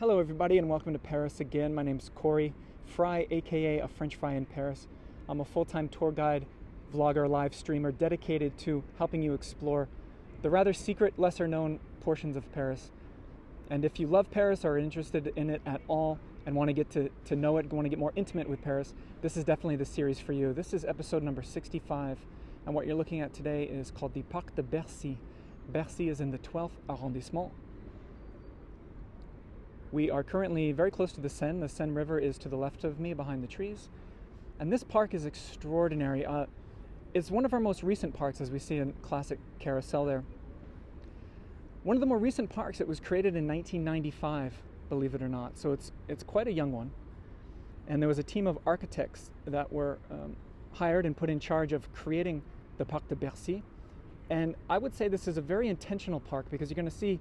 Hello everybody and welcome to Paris again. My name is Corey Frye, aka A French Frye in Paris. I'm a full-time tour guide, vlogger, live streamer dedicated to helping you explore the rather secret, lesser known portions of Paris. And if you love Paris or are interested in it at all and want to get to know it, want to get more intimate with Paris, this is definitely the series for you. This is episode number 65, and what you're looking at today is called the Parc de Bercy. Bercy is in the 12th arrondissement. We are currently very close to the Seine. The Seine River is to the left of me behind the trees. And this park is extraordinary. It's one of our most recent parks, as we see in classic carousel there. One of the more recent parks. It was created in 1995, believe it or not. So it's quite a young one. And there was a team of architects that were hired and put in charge of creating the Parc de Bercy. And I would say this is a very intentional park because you're going to see,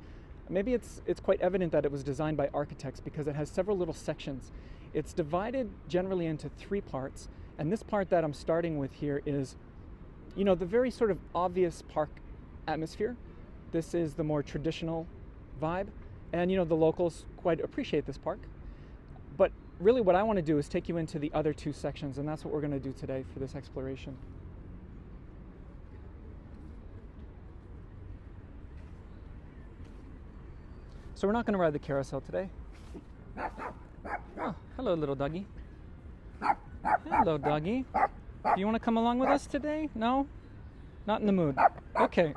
maybe it's quite evident that it was designed by architects because it has several little sections. It's divided generally into three parts, and this part that I'm starting with here is, the very sort of obvious park atmosphere. This is the more traditional vibe, and the locals quite appreciate this park. But really what I want to do is take you into the other two sections, and that's what we're going to do today for this exploration. So we're not going to ride the carousel today. Oh, hello, little doggy. Hello, doggy. Do you want to come along with us today? No? Not in the mood. Okay.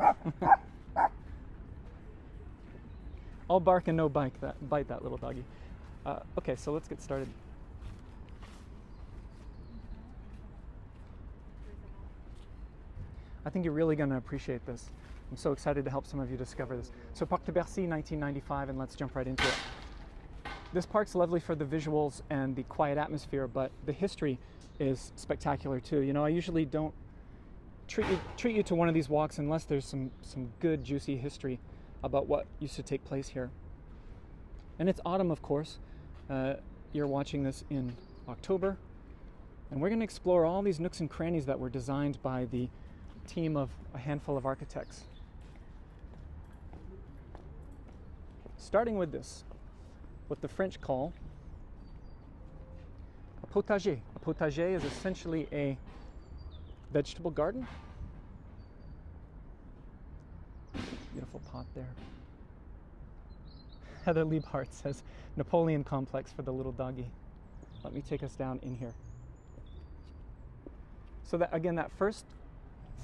I'll bark and no bite that little doggy. Okay, so let's get started. I think you're really going to appreciate this. I'm so excited to help some of you discover this. So Parc de Bercy, 1995, and let's jump right into it. This park's lovely for the visuals and the quiet atmosphere, but the history is spectacular too. I usually don't treat you to one of these walks unless there's some good, juicy history about what used to take place here. And it's autumn, of course. You're watching this in October, and we're going to explore all these nooks and crannies that were designed by the team of a handful of architects. Starting with this, what the French call a potager. A potager is essentially a vegetable garden. Beautiful pot there. Heather Liebhardt says, Napoleon complex for the little doggy. Let me take us down in here. So that, again, that first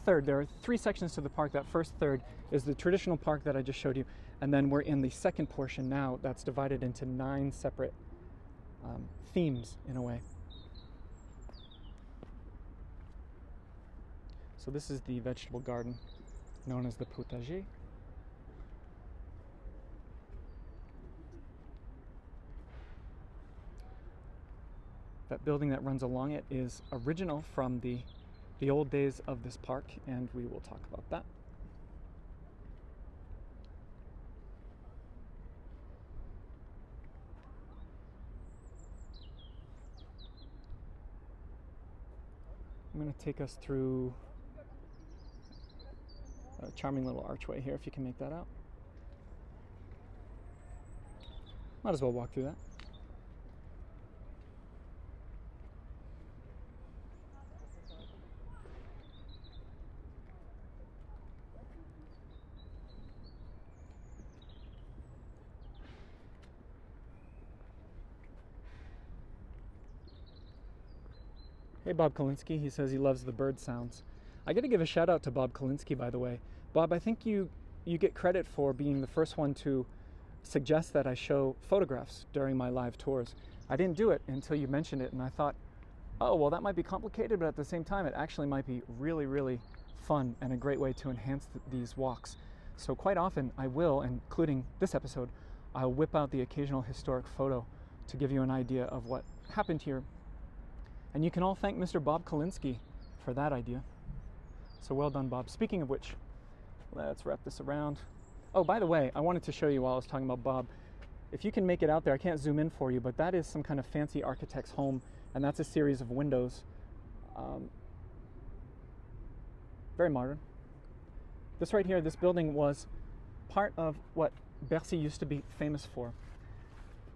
third, there are three sections to the park. That first third is the traditional park that I just showed you, and then we're in the second portion now that's divided into 9 separate themes in a way. So this is the vegetable garden known as the potager. That building that runs along it is original from the old days of this park, and we will talk about that. I'm going to take us through a charming little archway here, if you can make that out. Might as well walk through that. Hey, Bob Kalinsky, he says he loves the bird sounds. I got to give a shout out to Bob Kalinsky, by the way. Bob, I think you get credit for being the first one to suggest that I show photographs during my live tours. I didn't do it until you mentioned it, and I thought, oh, well, that might be complicated, but at the same time, it actually might be really, really fun and a great way to enhance these walks. So quite often I will, including this episode, I'll whip out the occasional historic photo to give you an idea of what happened here. And you can all thank Mr. Bob Kalinsky for that idea. So well done, Bob. Speaking of which, let's wrap this around. Oh, by the way, I wanted to show you while I was talking about Bob. If you can make it out there, I can't zoom in for you, but that is some kind of fancy architect's home, and that's a series of windows. Very modern. This right here, this building was part of what Bercy used to be famous for.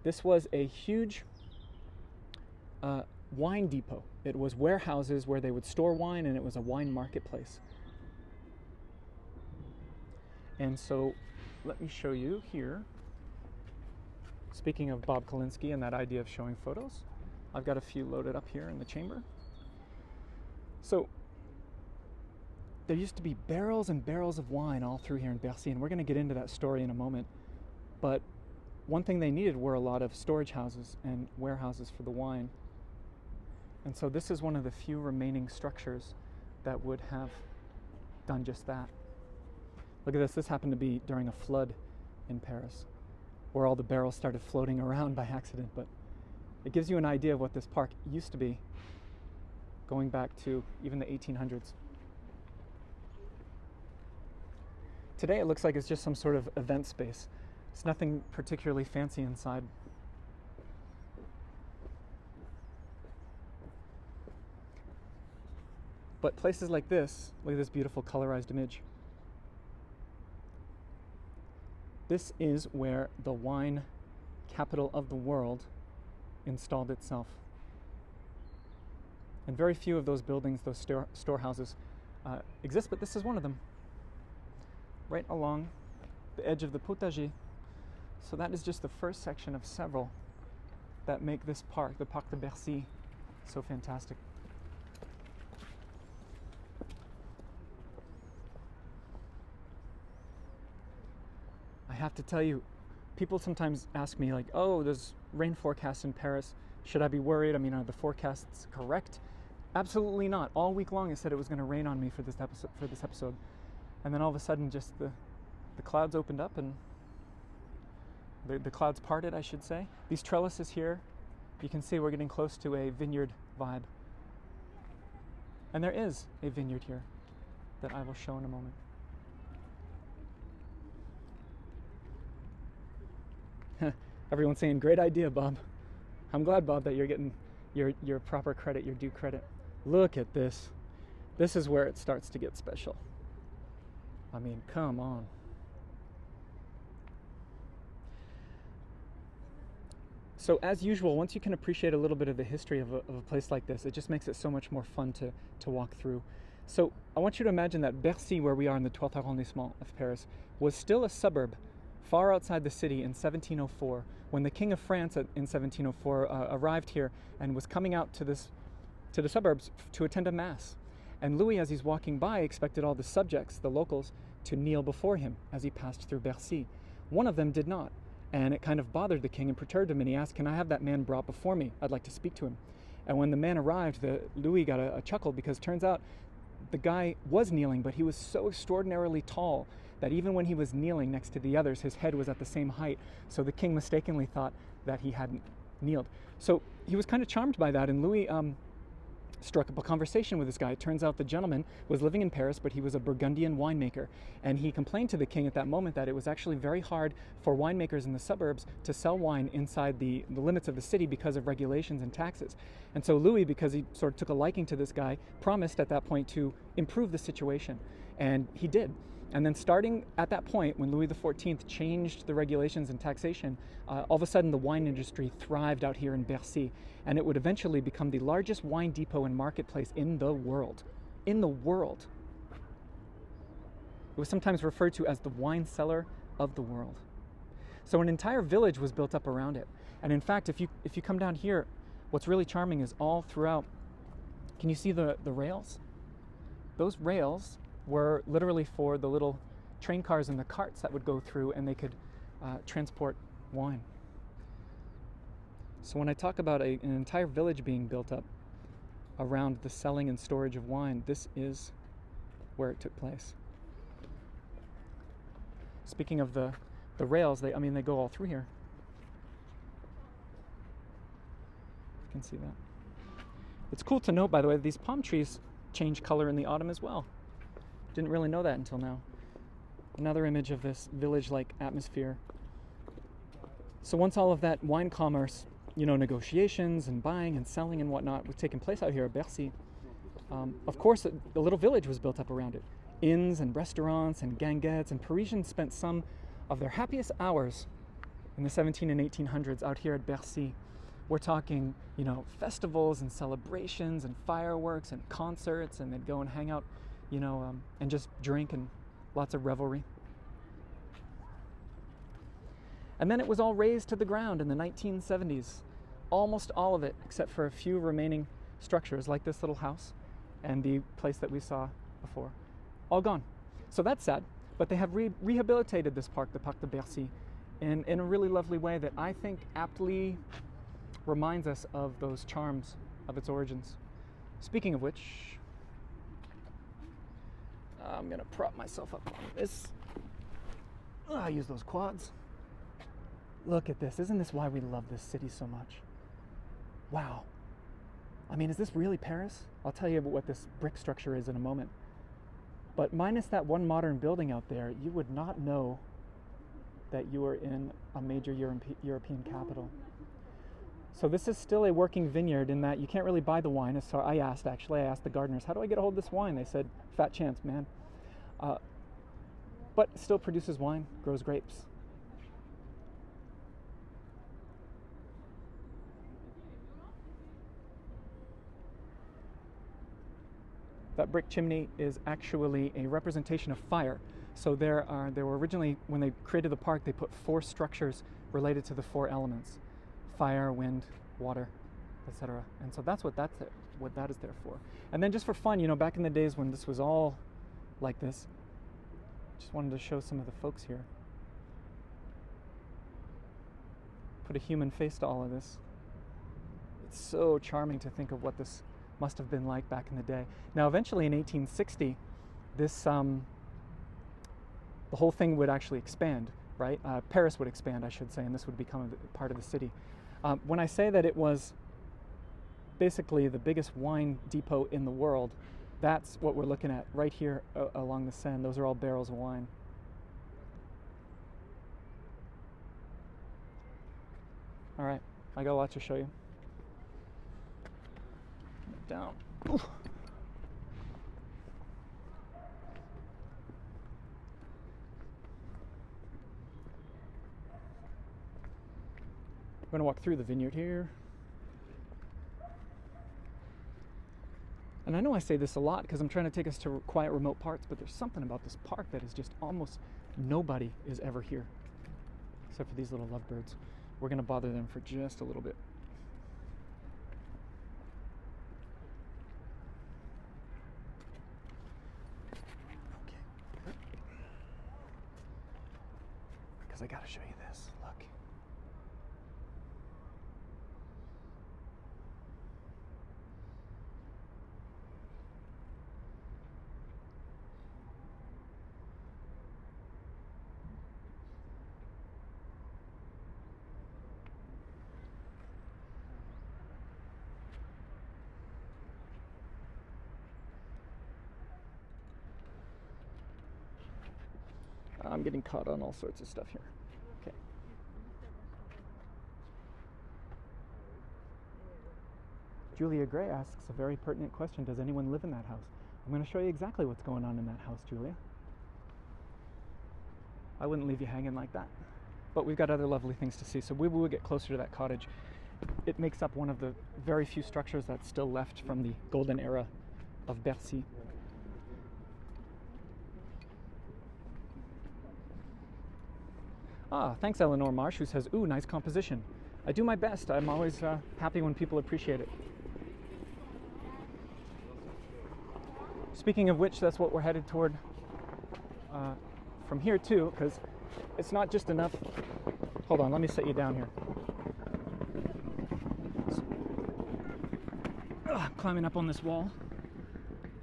This was a huge wine depot. It was warehouses where they would store wine, and it was a wine marketplace. And so let me show you here. Speaking of Bob Kalinsky and that idea of showing photos, I've got a few loaded up here in the chamber. So there used to be barrels and barrels of wine all through here in Bercy, and we're going to get into that story in a moment. But one thing they needed were a lot of storage houses and warehouses for the wine. And so this is one of the few remaining structures that would have done just that. Look at this. This happened to be during a flood in Paris, where all the barrels started floating around by accident. But it gives you an idea of what this park used to be, going back to even the 1800s. Today it looks like it's just some sort of event space. It's nothing particularly fancy inside. But places like this, look at this beautiful colorized image. This is where the wine capital of the world installed itself. And very few of those buildings, those storehouses, exist, but this is one of them. Right along the edge of the potager. So that is just the first section of several that make this park, the Parc de Bercy, so fantastic. I have to tell you, people sometimes ask me like, oh, there's rain forecasts in Paris. Should I be worried? I mean, are the forecasts correct? Absolutely not. All week long it said it was going to rain on me for this episode. And then all of a sudden just the clouds opened up and the clouds parted, I should say. These trellises here, you can see we're getting close to a vineyard vibe. And there is a vineyard here that I will show in a moment. Everyone's saying, great idea, Bob. I'm glad, Bob, that you're getting your proper credit, your due credit. Look at this. This is where it starts to get special. I mean, come on. So as usual, once you can appreciate a little bit of the history of a place like this, it just makes it so much more fun to walk through. So I want you to imagine that Bercy, where we are in the 12th arrondissement of Paris, was still a suburb far outside the city in 1704, when the King of France in 1704 arrived here and was coming out to the suburbs to attend a mass. And Louis, as he's walking by, expected all the subjects, the locals, to kneel before him as he passed through Bercy. One of them did not, and it kind of bothered the king and perturbed him, and he asked, can I have that man brought before me? I'd like to speak to him. And when the man arrived, Louis got a chuckle, because turns out the guy was kneeling, but he was so extraordinarily tall that even when he was kneeling next to the others, his head was at the same height. So the king mistakenly thought that he hadn't kneeled. So he was kind of charmed by that, and Louis struck up a conversation with this guy. It turns out the gentleman was living in Paris, but he was a Burgundian winemaker. And he complained to the king at that moment that it was actually very hard for winemakers in the suburbs to sell wine inside the limits of the city because of regulations and taxes. And so Louis, because he sort of took a liking to this guy, promised at that point to improve the situation. And he did. And then starting at that point, when Louis XIV changed the regulations and taxation, all of a sudden the wine industry thrived out here in Bercy, and it would eventually become the largest wine depot and marketplace in the world. In the world. It was sometimes referred to as the wine cellar of the world. So an entire village was built up around it. And in fact, if you come down here, what's really charming is all throughout, can you see the rails? Those rails were literally for the little train cars and the carts that would go through, and they could transport wine. So when I talk about an entire village being built up around the selling and storage of wine, this is where it took place. Speaking of the rails, they go all through here. You can see that. It's cool to note, by the way, these palm trees change color in the autumn as well. Didn't really know that until now. Another image of this village-like atmosphere. So once all of that wine commerce, negotiations and buying and selling and whatnot was taking place out here at Bercy, of course, a little village was built up around it. Inns and restaurants and ganguettes, and Parisians spent some of their happiest hours in the 17 and 1800s out here at Bercy. We're talking, you know, festivals and celebrations and fireworks and concerts, and they'd go and hang out, you know, and just drink and lots of revelry. And then it was all razed to the ground in the 1970s. Almost all of it, except for a few remaining structures like this little house and the place that we saw before. All gone. So that's sad. But they have rehabilitated this park, the Parc de Bercy, in a really lovely way that I think aptly reminds us of those charms of its origins. Speaking of which, I'm going to prop myself up on this. I use those quads. Look at this. Isn't this why we love this city so much? Wow. I mean, is this really Paris? I'll tell you what this brick structure is in a moment. But minus that one modern building out there, you would not know that you are in a major European capital. So this is still a working vineyard in that you can't really buy the wine. So I asked the gardeners, how do I get a hold of this wine? They said, fat chance, man. But still produces wine, grows grapes. That brick chimney is actually a representation of fire. So there were originally, when they created the park, they put 4 structures related to the 4 elements: fire, wind, water, etc. And so that's what that is there for. And then just for fun, you know, back in the days when this was all like this, just wanted to show some of the folks here. Put a human face to all of this. It's so charming to think of what this must have been like back in the day. Now, eventually in 1860, this the whole thing would actually expand, right? Paris would expand, I should say, and this would become a part of the city. When I say that it was basically the biggest wine depot in the world, that's what we're looking at right here along the Seine. Those are all barrels of wine. All right, I got a lot to show you. Down. Ooh. I'm going to walk through the vineyard here. And I know I say this a lot because I'm trying to take us to quiet, remote parts, but there's something about this park that is just almost nobody is ever here, except for these little lovebirds. We're going to bother them for just a little bit. Because I gotta show you this. Look. I'm getting caught on all sorts of stuff here. Okay. Julia Gray asks a very pertinent question. Does anyone live in that house? I'm going to show you exactly what's going on in that house, Julia. I wouldn't leave you hanging like that. But we've got other lovely things to see. So we will get closer to that cottage. It makes up one of the very few structures that's still left from the golden era of Bercy. Thanks Eleanor Marsh, who says, ooh, nice composition. I do my best. I'm always happy when people appreciate it. Speaking of which, that's what we're headed toward from here too, because it's not just enough. Hold on, let me set you down here. Climbing up on this wall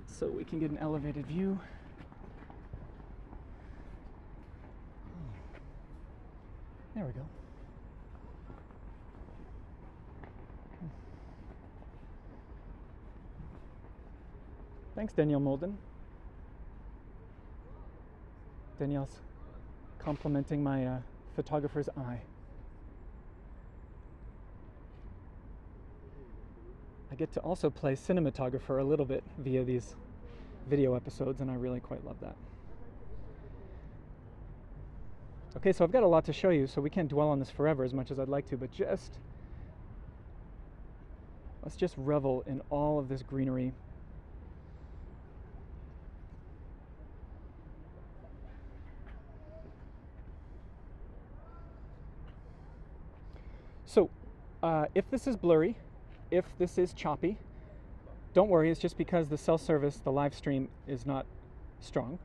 so we can get an elevated view. There we go. Thanks, Danielle Molden. Danielle's complimenting my photographer's eye. I get to also play cinematographer a little bit via these video episodes, and I really quite love that. Okay, so I've got a lot to show you, so we can't dwell on this forever as much as I'd like to, but let's just revel in all of this greenery. So, if this is blurry, if this is choppy, don't worry, it's just because the cell service, the live stream, is not strong.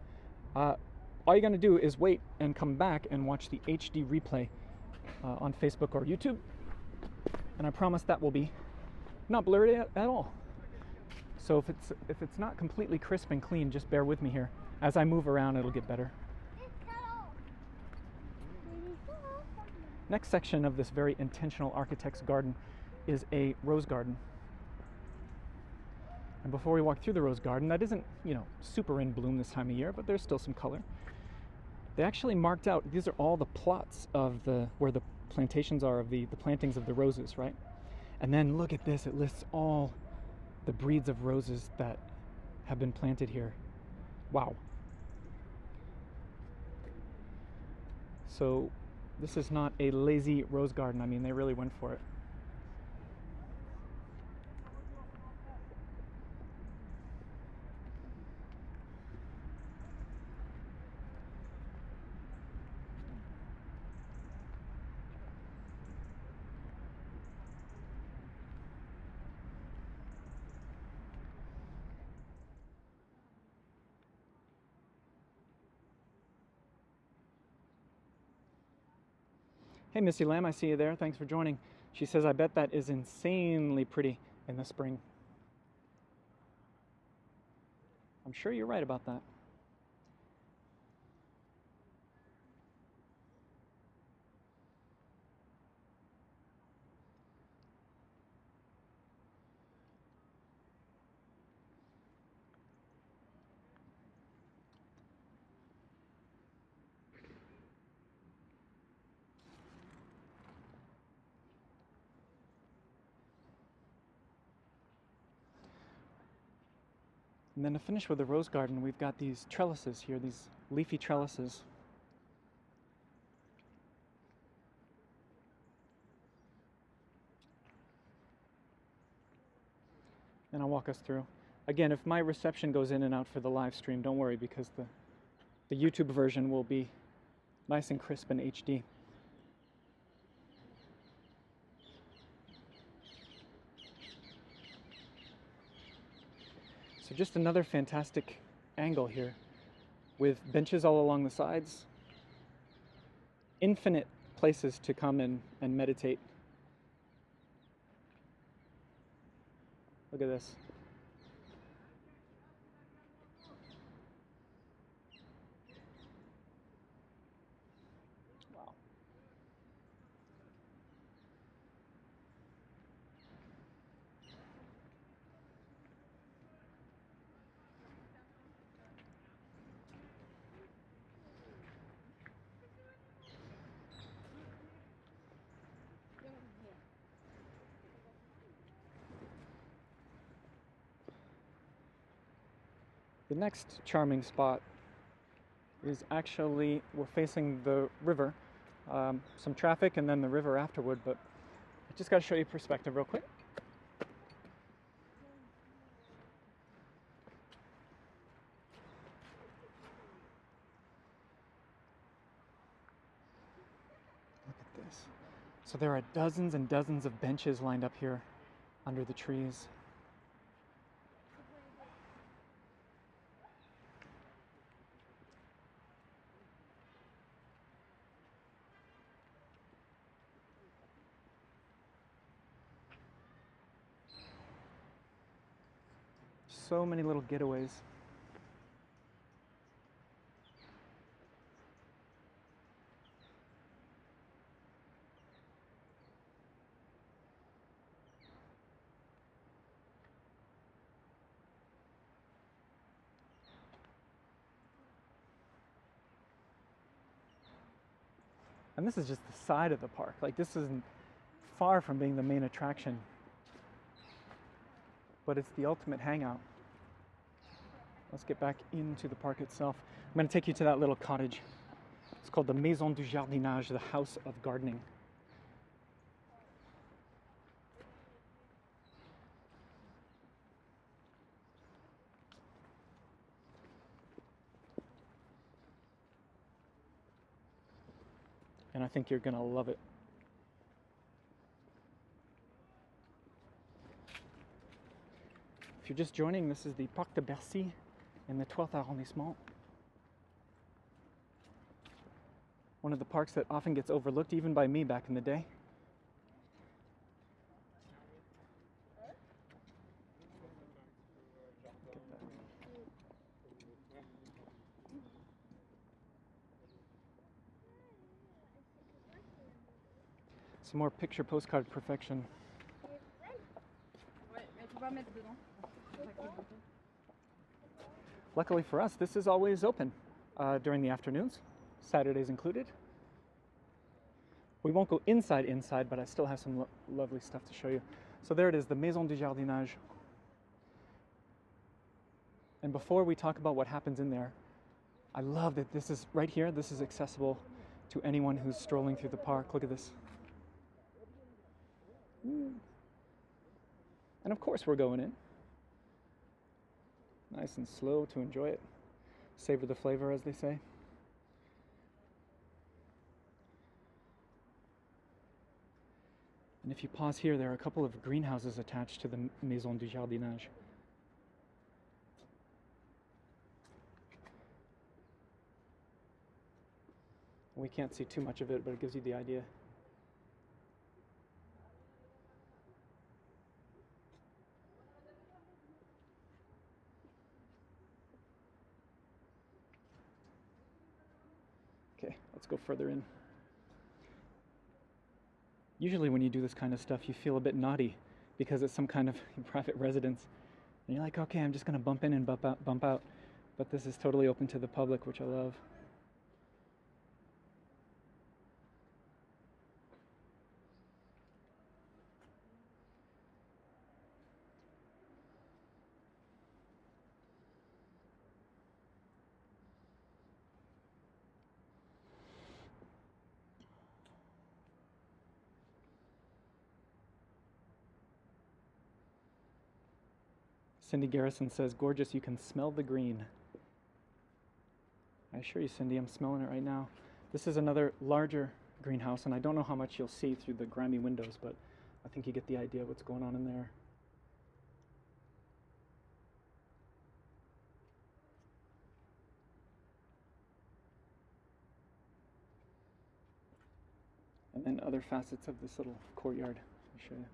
All you're going to do is wait and come back and watch the HD replay on Facebook or YouTube. And I promise that will be not blurry at all. So if it's not completely crisp and clean, just bear with me here. As I move around, it'll get better. Next section of this very intentional architect's garden is a rose garden. And before we walk through the rose garden, that isn't, super in bloom this time of year, but there's still some color. They actually marked out, these are all the plots of where the plantations are of the plantings of the roses, right? And then look at this, it lists all the breeds of roses that have been planted here. Wow. So this is not a lazy rose garden. I mean, they really went for it. Hey, Missy Lamb, I see you there. Thanks for joining. She says, I bet that is insanely pretty in the spring. I'm sure you're right about that. And then to finish with the rose garden, we've got these trellises here, these leafy trellises. And I'll walk us through. Again, if my reception goes in and out for the live stream, don't worry, because the YouTube version will be nice and crisp and HD. So just another fantastic angle here with benches all along the sides. Infinite places to come and meditate. Look at this. Wow. The next charming spot is actually, we're facing the river, some traffic and then the river afterward, but I just got to show you perspective real quick. Look at this. So there are dozens and dozens of benches lined up here under the trees. So many little getaways. And this is just the side of the park. Like, this isn't far from being the main attraction, but it's the ultimate hangout. Let's get back into the park itself. I'm going to take you to that little cottage. It's called the Maison de Jardinage, the House of Gardening. And I think you're gonna love it. If you're just joining, this is the Parc de Bercy in the 12th arrondissement. One of the parks that often gets overlooked, even by me back in the day. Some more picture postcard perfection. Luckily for us, this is always open during the afternoons, Saturdays included. We won't go inside, but I still have some lovely stuff to show you. So there it is, the Maison de Jardinage. And before we talk about what happens in there, I love that this is right here. This is accessible to anyone who's strolling through the park. Look at this. And of course we're going in. Nice and slow to enjoy it. Savor the flavor, as they say. And if you pause here, there are a couple of greenhouses attached to the Maison de Jardinage. We can't see too much of it, but it gives you the idea. Okay, let's go further in. Usually when you do this kind of stuff, you feel a bit naughty because it's some kind of private residence. And you're like, okay, I'm just going to bump in and bump out. But this is totally open to the public, which I love. Cindy Garrison says, gorgeous, you can smell the green. I assure you, Cindy, I'm smelling it right now. This is another larger greenhouse, and I don't know how much you'll see through the grimy windows, but I think you get the idea of what's going on in there. And then other facets of this little courtyard. Let me show you.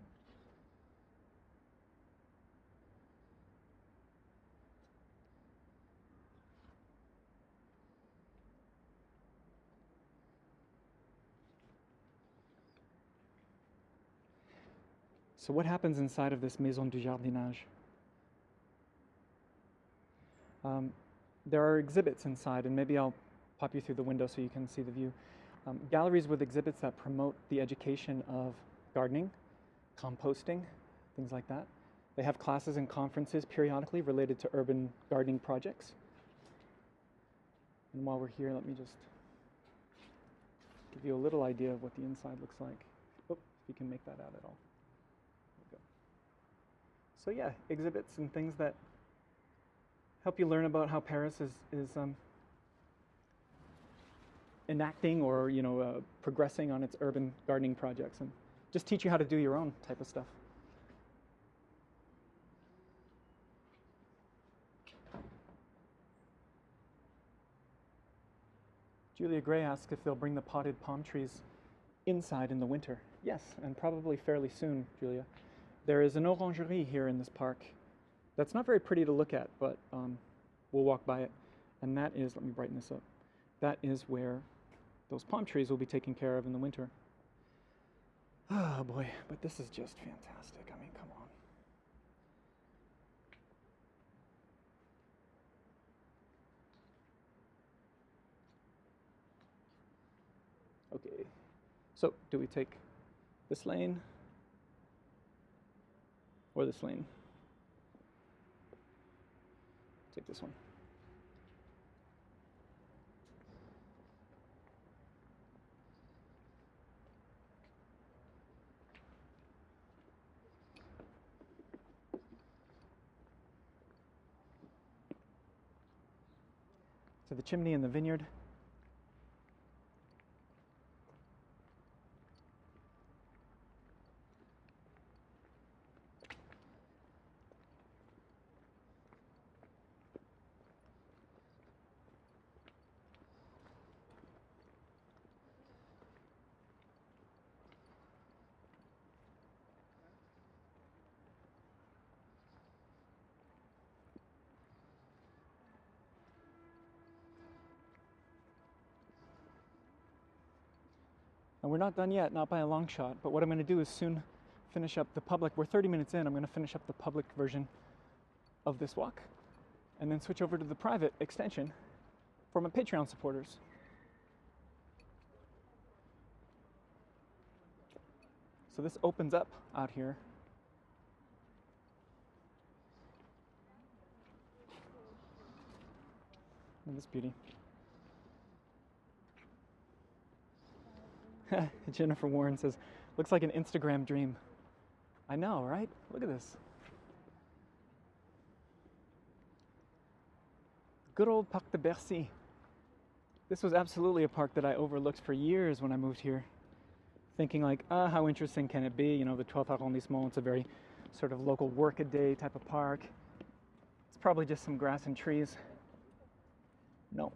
So what happens inside of this Maison de Jardinage? There are exhibits inside, and maybe I'll pop you through the window so you can see the view. Galleries with exhibits that promote the education of gardening, composting, things like that. They have classes and conferences periodically related to urban gardening projects. And while we're here, let me just give you a little idea of what the inside looks like. Oh, if you can make that out at all. So yeah, exhibits and things that help you learn about how Paris is enacting or progressing on its urban gardening projects, and just teach you how to do your own type of stuff. Julia Gray asks if they'll bring the potted palm trees inside in the winter. Yes, and probably fairly soon, Julia. There is an orangerie here in this park that's not very pretty to look at, but we'll walk by it. And that is, let me brighten this up, that is where those palm trees will be taken care of in the winter. Oh boy, but this is just fantastic. I mean, come on. Okay, so do we take this lane? Or this lane. Take this one. to the chimney and the vineyard. And we're not done yet, not by a long shot, but what I'm going to do is soon finish up the public. We're 30 minutes in, I'm going to finish up the public version of this walk and then switch over to the private extension for my Patreon supporters. So this opens up out here. Look at this beauty. Jennifer Warren says, looks like an Instagram dream. I know, right? Look at this. Good old Parc de Bercy. This was absolutely a park that I overlooked for years when I moved here. Thinking like, how interesting can it be? You know, the 12th arrondissement, it's a very sort of local work-a-day type of park. It's probably just some grass and trees. No.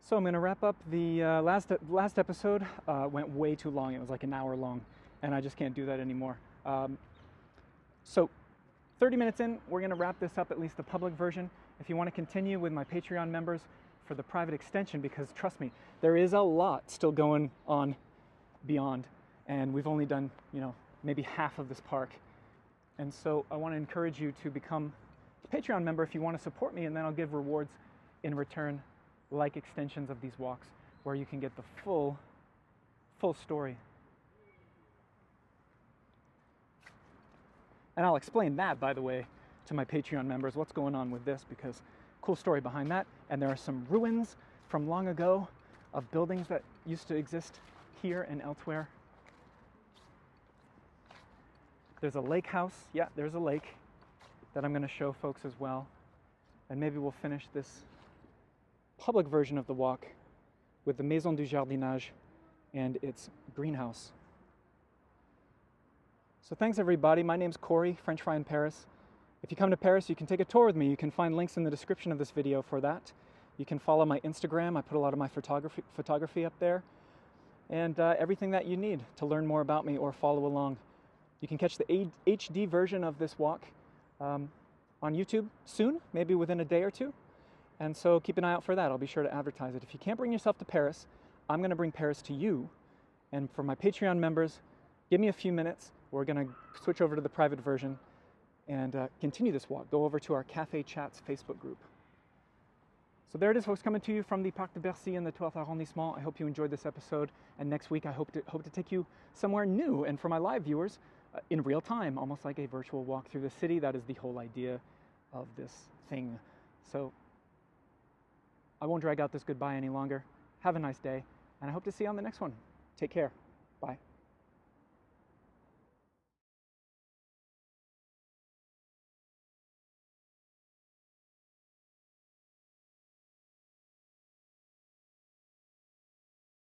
So I'm going to wrap up the last episode. Went way too long. It was like an hour long, and I just can't do that anymore. So 30 minutes in, we're going to wrap this up, at least the public version. If you want to continue with my Patreon members for the private extension, because trust me, there is a lot still going on beyond, and we've only done, you know, maybe half of this park. And so I want to encourage you to become a Patreon member if you want to support me, and then I'll give rewards in return, like extensions of these walks, where you can get the full story. And I'll explain that, by the way, to my Patreon members, what's going on with this, because cool story behind that. And there are some ruins from long ago of buildings that used to exist here and elsewhere. There's a lake house. Yeah, there's a lake that I'm going to show folks as well. And maybe we'll finish this public version of the walk with the Maison de Jolly and its greenhouse. So thanks everybody. My name's Corey, French Frye in Paris. If you come to Paris, you can take a tour with me. You can find links in the description of this video for that. You can follow my Instagram. I put a lot of my photography up there. And everything that you need to learn more about me or follow along. You can catch the HD version of this walk on YouTube soon, maybe within a day or two. And so keep an eye out for that. I'll be sure to advertise it. If you can't bring yourself to Paris, I'm going to bring Paris to you. And for my Patreon members, give me a few minutes. We're going to switch over to the private version and continue this walk. Go over to our Café Chat's Facebook group. So there it is, folks, coming to you from the Parc de Bercy in the 12th arrondissement. I hope you enjoyed this episode. And next week, I hope to take you somewhere new. And for my live viewers, in real time, almost like a virtual walk through the city. That is the whole idea of this thing. So I won't drag out this goodbye any longer. Have a nice day, and I hope to see you on the next one. Take care. Bye.